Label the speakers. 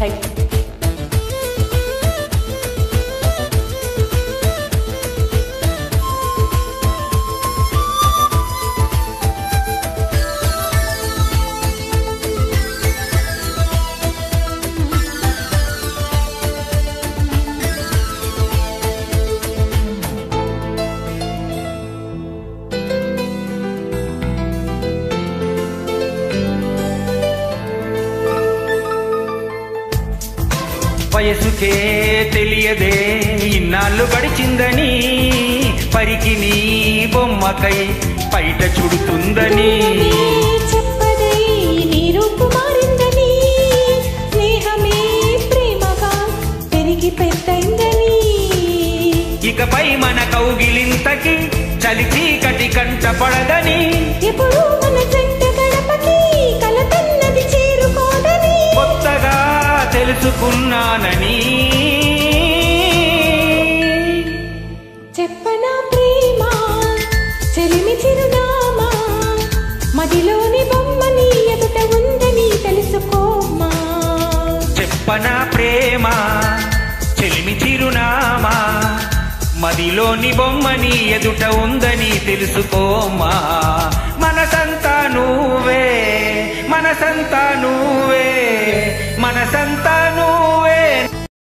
Speaker 1: Side.
Speaker 2: వయసుకే తెలియదే ఇన్నాళ్ళు గడిచిందని, పరికి నీ బొమ్మకై బయట చుడుతుందని,
Speaker 1: చెప్పదే నీ రూపు మారిందని, స్నేహమే ప్రేమగా పెరిగి పెద్దయిందని,
Speaker 2: ఇకపై మన కౌగిలింతకి చలి చీకటి కంట పడదని,
Speaker 1: ఎప్పుడు మన జంట గడపకి కలతన్నది చేరుకోదని,
Speaker 2: కొత్తగా తెలుసుకున్నానని
Speaker 1: చెప్పనా ప్రేమ చెలిమి చిరునామా, మదిలోని బొమ్మని ఎదుట ఉందని తెలుసుకోమా.
Speaker 2: చెప్పనా ప్రేమ చెలిమి చిరునామా, మదిలోని బొమ్మని ఎదుట ఉందని తెలుసుకోమా. మనసంతా నువ్వే, మనసంతా నువ్వే, మనసంతా